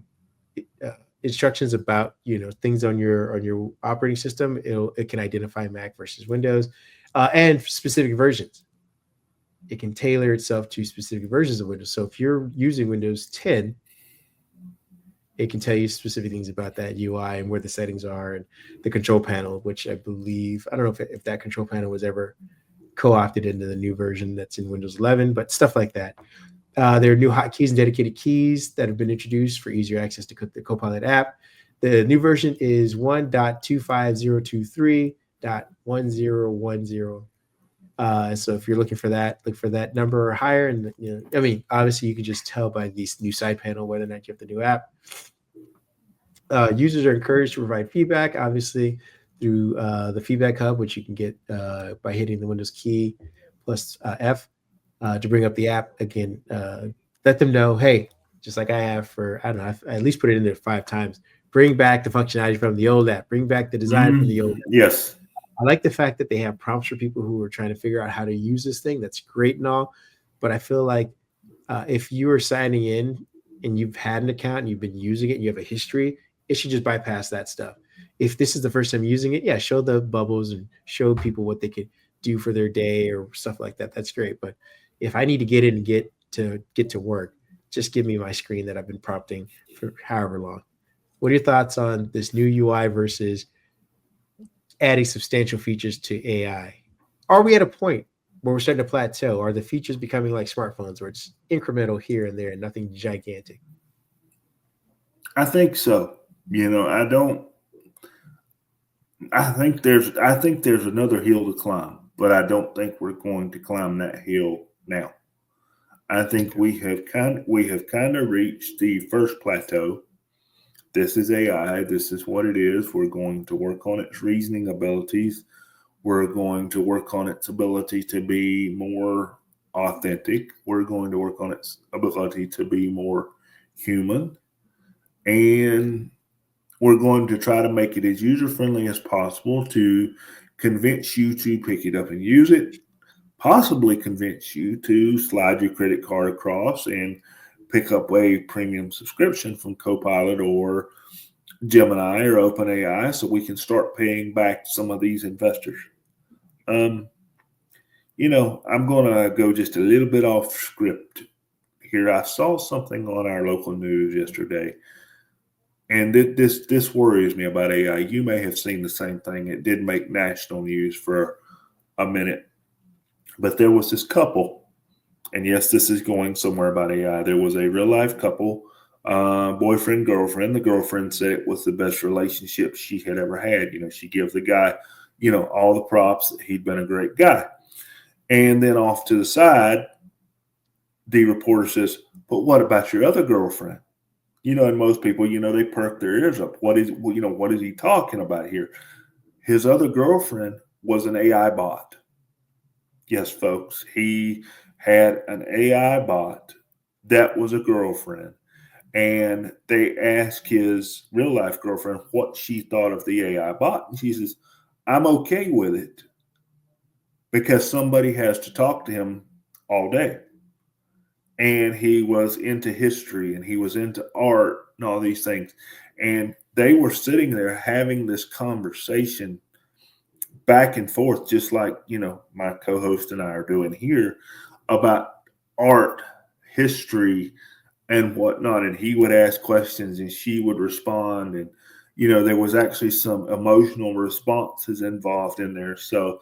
instructions about things on your operating system, it can identify Mac versus Windows, and specific versions. It can tailor itself to specific versions of Windows. So if you're using Windows 10, it can tell you specific things about that UI and where the settings are and the control panel, which I don't know if that control panel was ever co-opted into the new version that's in Windows 11, but stuff like that. There are new hotkeys and dedicated keys that have been introduced for easier access to the Copilot app. The new version is 1.25023.1010. So if you're looking for that, look for that number or higher. And obviously you can just tell by this new side panel whether or not you have the new app. Users are encouraged to provide feedback, obviously, through the feedback hub, which you can get by hitting the Windows key plus F to bring up the app. Again, let them know, hey, just like I have for, I don't know, I've at least put it in there 5 times. Bring back the functionality from the old app. Bring back the design from the old app. Yes. I like the fact that they have prompts for people who are trying to figure out how to use this thing. That's great and all. But I feel like if you are signing in and you've had an account and you've been using it and you have a history, it should just bypass that stuff. If this is the first time using it, yeah, show the bubbles and show people what they could do for their day or stuff like that. That's great. But if I need to get in and get to work, just give me my screen that I've been prompting for however long. What are your thoughts on this new UI versus adding substantial features to AI? Are we at a point where we're starting to plateau? Are the features becoming like smartphones where it's incremental here and there and nothing gigantic? I think so. I think there's another hill to climb, but I don't think we're going to climb that hill now. I think we have kind of reached the first plateau. This is AI. This is what it is. We're going to work on its reasoning abilities. We're going to work on its ability to be more authentic. We're going to work on its ability to be more human. And we're going to try to make it as user-friendly as possible to convince you to pick it up and use it, possibly convince you to slide your credit card across and pick up a premium subscription from Copilot or Gemini or OpenAI so we can start paying back some of these investors. I'm going to go just a little bit off script here. I saw something on our local news yesterday, and this worries me about AI. You may have seen the same thing. It did make national news for a minute, but there was this couple, and yes, this is going somewhere about AI. There was a real life couple, boyfriend, girlfriend. The girlfriend said it was the best relationship she had ever had. She gives the guy, all the props that he'd been a great guy. And then off to the side, the reporter says, but what about your other girlfriend? And most people, they perk their ears up. What is he talking about here? His other girlfriend was an AI bot. Yes, folks, he had an AI bot that was a girlfriend. And they asked his real life girlfriend what she thought of the AI bot. And she says, I'm okay with it because somebody has to talk to him all day. And he was into history and he was into art and all these things. And they were sitting there having this conversation back and forth, just like, my co-host and I are doing here, about art, history, and whatnot. And he would ask questions and she would respond. And, there was actually some emotional responses involved in there. So,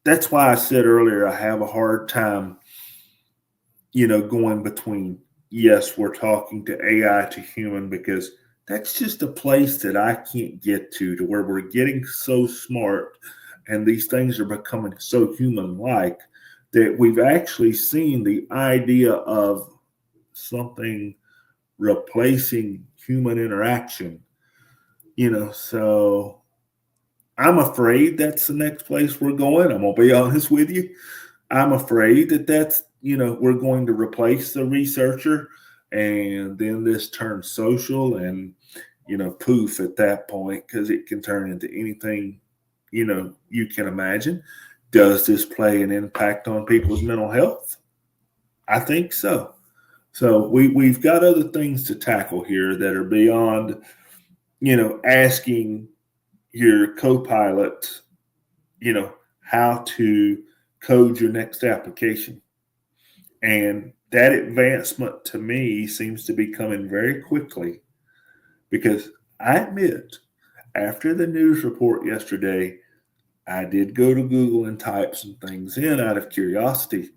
that's why I said earlier, I have a hard time, going between, yes, we're talking to AI to human, because that's just a place that I can't get to where we're getting so smart and these things are becoming so human-like that we've actually seen the idea of something replacing human interaction, so I'm afraid that's the next place we're going. I'm going to be honest with you. I'm afraid that's, we're going to replace the researcher, and then this turns social, and poof at that point, because it can turn into anything, you can imagine. Does this play an impact on people's mental health? I think so. So we've got other things to tackle here that are beyond, asking your Copilot, how to code your next application. And that advancement to me seems to be coming very quickly, because I admit, after the news report yesterday, I did go to Google and type some things in out of curiosity.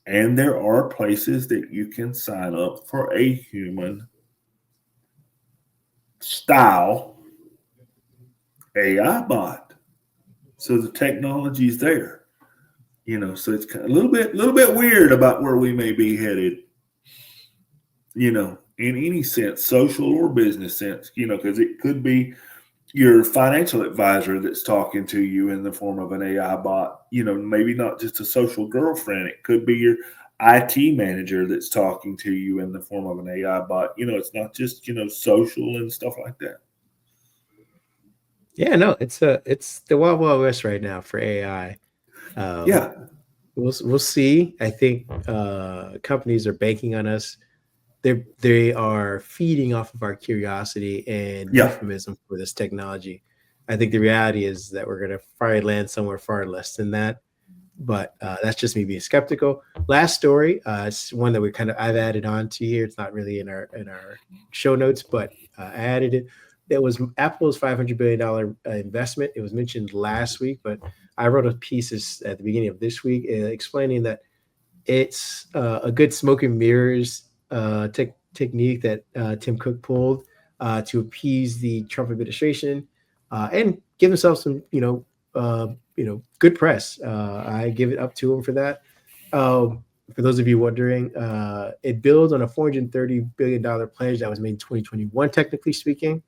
And there are places that you can sign up for a human style AI bot. So the technology is there. So it's kind of a little bit weird about where we may be headed, in any sense, social or business sense, because it could be your financial advisor that's talking to you in the form of an AI bot, maybe not just a social girlfriend. It could be your IT manager that's talking to you in the form of an AI bot. It's not just, social and stuff like that. Yeah, no, it's the wild wild west right now for AI. Yeah. We'll see. I think companies are banking on us. They are feeding off of our curiosity and euphemism for this technology. I think the reality is that we're going to probably land somewhere far less than that. But that's just me being skeptical. Last story, it's one that I've added on to here. It's not really in our show notes, but I added it. It was Apple's $500 billion investment. It was mentioned last week, but I wrote a piece at the beginning of this week explaining that it's a good smoke and mirrors technique that Tim Cook pulled to appease the Trump administration and give themselves some, good press. I give it up to him for that. For those of you wondering, it builds on a $430 billion pledge that was made in 2021, technically speaking.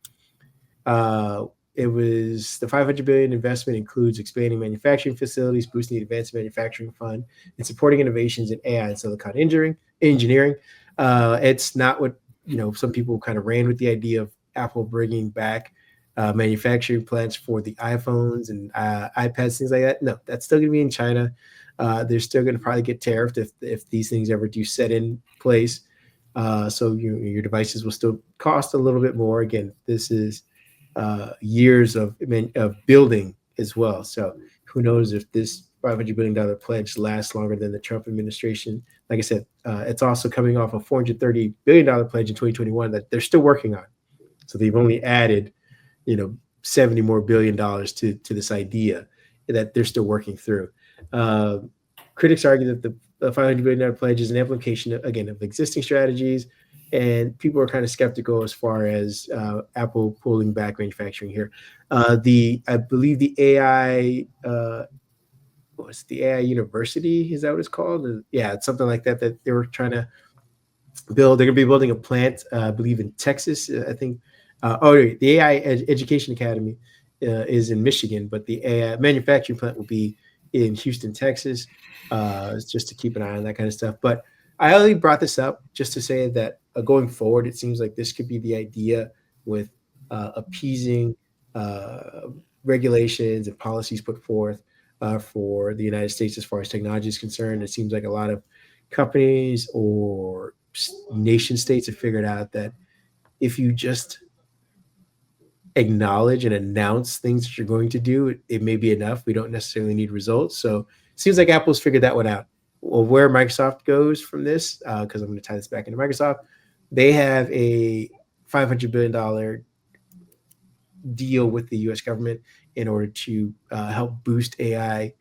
It was the $500 billion investment includes expanding manufacturing facilities, boosting the advanced manufacturing fund, and supporting innovations in AI and silicon engineering. It's not what, some people kind of ran with the idea of Apple bringing back manufacturing plants for the iPhones and iPads, things like that. No, that's still going to be in China. They're still going to probably get tariffed if these things ever do set in place. So your devices will still cost a little bit more. Again, this is years of building as well. So who knows if this $500 billion pledge lasts longer than the Trump administration. Like I said, it's also coming off a $430 billion pledge in 2021 that they're still working on. So they've only added, $70 more billion to this idea that they're still working through. Critics argue that the $500 billion pledge is an application, again, of existing strategies, and people are kind of skeptical as far as Apple pulling back manufacturing here. I believe the AI, what's the AI University? Is that what it's called? Yeah, it's something like that they were trying to build. They're going to be building a plant, I believe, in Texas. I think. The AI Education Academy is in Michigan, but the AI manufacturing plant will be in Houston, Texas, just to keep an eye on that kind of stuff. But I only brought this up just to say that going forward, it seems like this could be the idea with appeasing regulations and policies put forth for the United States as far as technology is concerned. It seems like a lot of companies or nation states have figured out that if you just acknowledge and announce things that you're going to do, it may be enough. We don't necessarily need results. So it seems like Apple's figured that one out. Well, where Microsoft goes from this, because I'm going to tie this back into Microsoft, they have a $500 billion deal with the U.S. government in order to help boost AI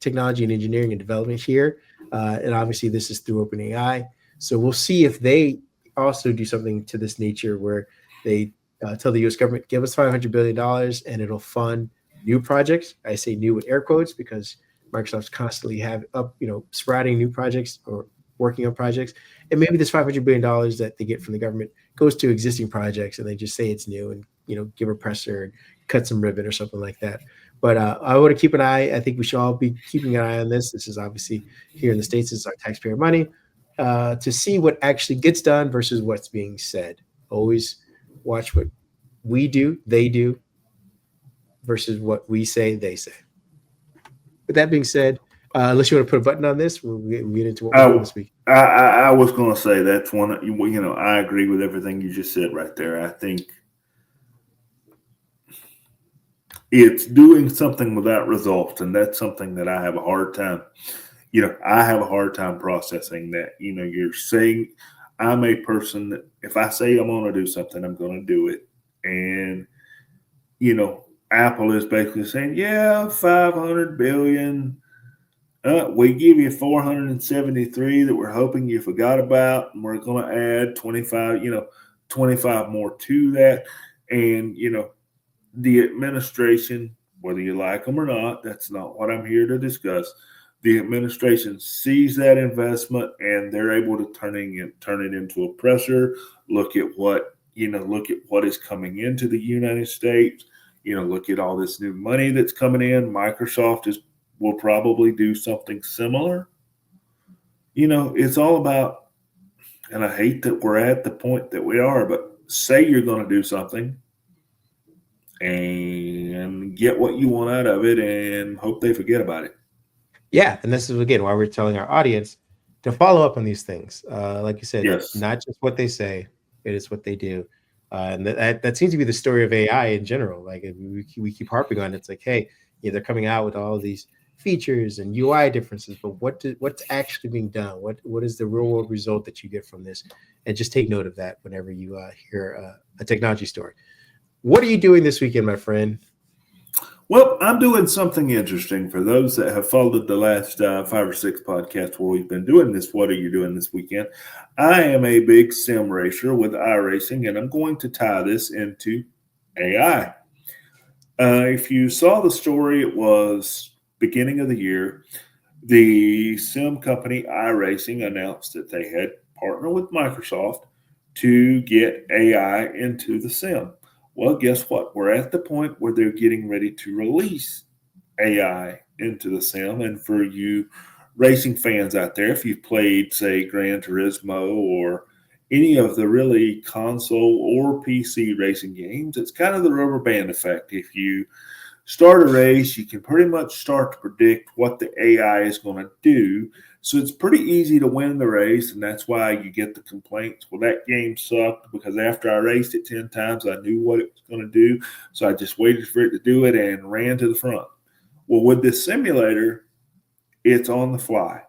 technology and engineering and development here. And obviously this is through OpenAI. So we'll see if they also do something to this nature where they tell the U.S. government, give us $500 billion and it'll fund new projects. I say new with air quotes because Microsoft's constantly sprouting new projects or working on projects. And maybe this $500 billion that they get from the government goes to existing projects and they just say it's new and, give a presser and cut some ribbon or something like that. But I want to keep an eye. I think we should all be keeping an eye on this. This is obviously here in the States, it's our taxpayer money to see what actually gets done versus what's being said. Always watch what we do, they do, versus what we say, they say. With that being said, unless you want to put a button on this, we'll get into what we're doing this week. I was going to say that's one. I agree with everything you just said right there. I think it's doing something without results, and that's something that I have a hard time. I have a hard time processing that. You're saying I'm a person that if I say I'm going to do something, I'm going to do it, and Apple is basically saying, yeah, 500 billion. We give you 473 that we're hoping you forgot about, and we're going to add 25 more to that. And, the administration, whether you like them or not, that's not what I'm here to discuss. The administration sees that investment and they're able to turn it into a pressure. Look at what is coming into the United States. Look at all this new money that's coming in. Microsoft will probably do something similar. It's all about, and I hate that we're at the point that we are, but say you're going to do something and get what you want out of it and hope they forget about it. Yeah, and this is, again, why we're telling our audience to follow up on these things. Like you said, yes. Not just what they say, it is what they do. And that seems to be the story of AI in general. Like we keep harping on it. It's like, hey, they're coming out with all of these features and UI differences, but what's actually being done? What is the real world result that you get from this? And just take note of that whenever you hear a technology story. What are you doing this weekend, my friend? Well, I'm doing something interesting for those that have followed the last 5 or 6 podcasts where we've been doing this. What are you doing this weekend? I am a big sim racer with iRacing, and I'm going to tie this into AI. If you saw the story, it was beginning of the year. The sim company iRacing announced that they had partnered with Microsoft to get AI into the sim. Well, guess what? We're at the point where they're getting ready to release AI into the sim. And for you racing fans out there, if you've played, say, Gran Turismo or any of the really console or PC racing games, it's kind of the rubber band effect. If you start a race, you can pretty much start to predict what the AI is going to do. So it's pretty easy to win the race, and that's why you get the complaints. Well, that game sucked because after I raced it 10 times, I knew what it was going to do. So I just waited for it to do it and ran to the front. Well, with this simulator, it's on the fly,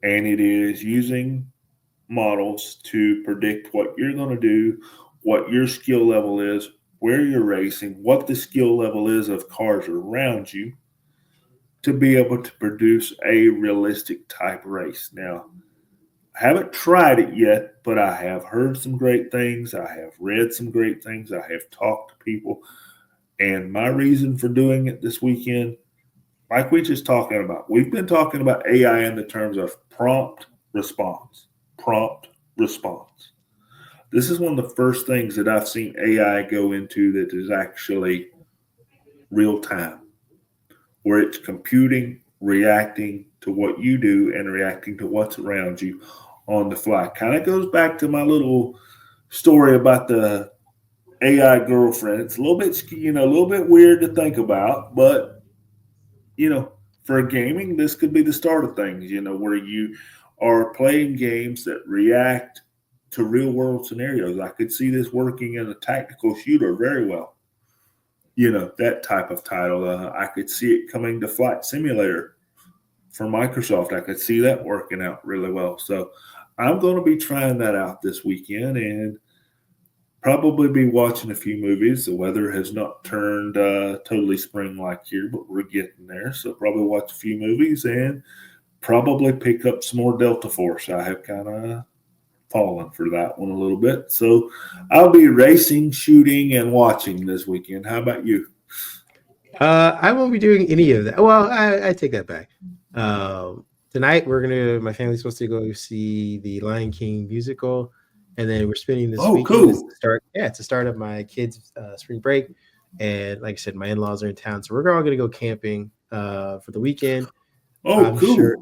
and it is using models to predict what you're going to do, what your skill level is, where you're racing, what the skill level is of cars around you, to be able to produce a realistic type race. Now, I haven't tried it yet, but I have heard some great things. I have read some great things. I have talked to people. And my reason for doing it this weekend, like we just talking about, we've been talking about AI in the terms of prompt response. Prompt response. This is one of the first things that I've seen AI go into that is actually real time, where it's computing, reacting to what you do and reacting to what's around you on the fly. Kind of goes back to my little story about the AI girlfriend. It's a little bit weird to think about, but for gaming, this could be the start of things, where you are playing games that react to real world scenarios. I could see this working in a tactical shooter very well. That type of title. I could see it coming to Flight Simulator for Microsoft. I could see that working out really well. So I'm going to be trying that out this weekend and probably be watching a few movies. The weather has not turned totally spring-like here, but we're getting there. So probably watch a few movies and probably pick up some more Delta Force. I have kind of fallen for that one a little bit. So I'll be racing, shooting, and watching this weekend. How about you? I won't be doing any of that. Well, I take that back. Tonight my family's supposed to go see the Lion King musical, and then we're spending this weekend. Cool. It's the start of my kids' spring break, and like I said, my in-laws are in town, so we're all going to go camping for the weekend. Cool. Sure,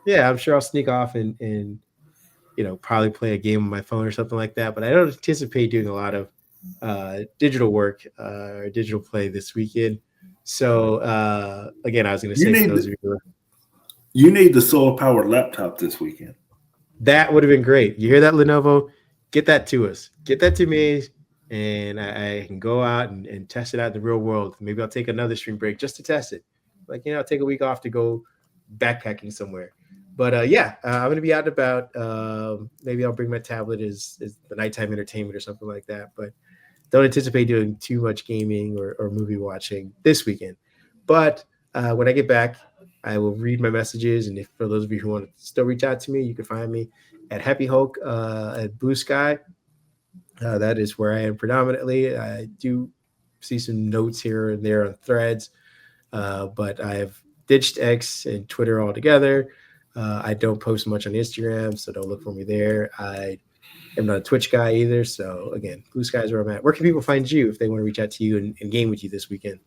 I'm sure I'll sneak off and probably play a game on my phone or something like that. But I don't anticipate doing a lot of digital work or digital play this weekend. So again, I was going to say for those of you, you need the solar powered laptop this weekend. That would have been great. You hear that, Lenovo? Get that to us. Get that to me, and I can go out and test it out in the real world. Maybe I'll take another spring break just to test it. Like, I'll take a week off to go backpacking somewhere. But I'm going to be out and about. Maybe I'll bring my tablet as the nighttime entertainment or something like that. But don't anticipate doing too much gaming or movie watching this weekend. But when I get back, I will read my messages. And if for those of you who want to still reach out to me, you can find me at Happy Hulk at Blue Sky. That is where I am predominantly. I do see some notes here and there on Threads, but I have ditched X and Twitter altogether. I don't post much on Instagram, so don't look for me there. I am not a Twitch guy either. So again, Blue Sky is where I'm at. Where can people find you if they want to reach out to you and game with you this weekend?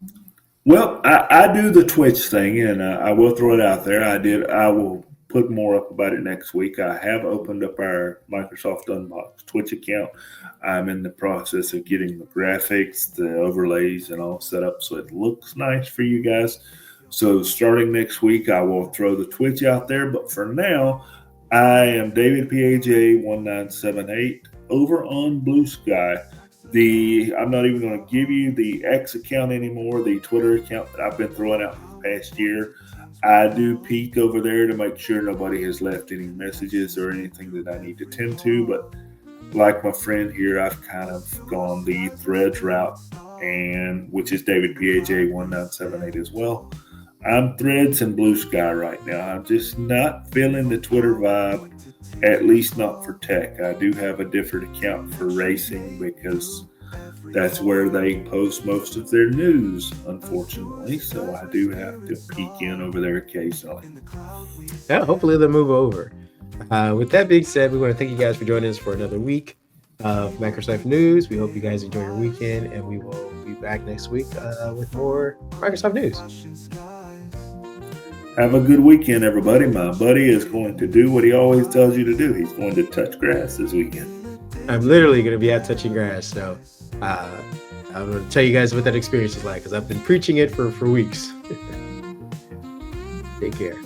Well, I do the Twitch thing, and I will throw it out there. I will put more up about it next week. I have opened up our Microsoft Unboxed Twitch account. I'm in the process of getting the graphics, the overlays, and all set up so it looks nice for you guys. So starting next week, I will throw the Twitch out there. But for now, I am David PAJ1978 over on Blue Sky. I'm not even going to give you the X account anymore, the Twitter account that I've been throwing out for the past year. I do peek over there to make sure nobody has left any messages or anything that I need to tend to. But like my friend here, I've kind of gone the Threads route, which is David PAJ1978 as well. I'm Threads and Blue Sky right now. I'm just not feeling the Twitter vibe, at least not for tech. I do have a different account for racing because that's where they post most of their news, unfortunately. So I do have to peek in over there occasionally. Yeah, hopefully they'll move over. With that being said, we want to thank you guys for joining us for another week of Microsoft News. We hope you guys enjoy your weekend, and we will be back next week with more Microsoft News. Have a good weekend, everybody. My buddy is going to do what he always tells you to do. He's going to touch grass this weekend. I'm literally going to be out touching grass. So I'm going to tell you guys what that experience is like because I've been preaching it for weeks. Take care.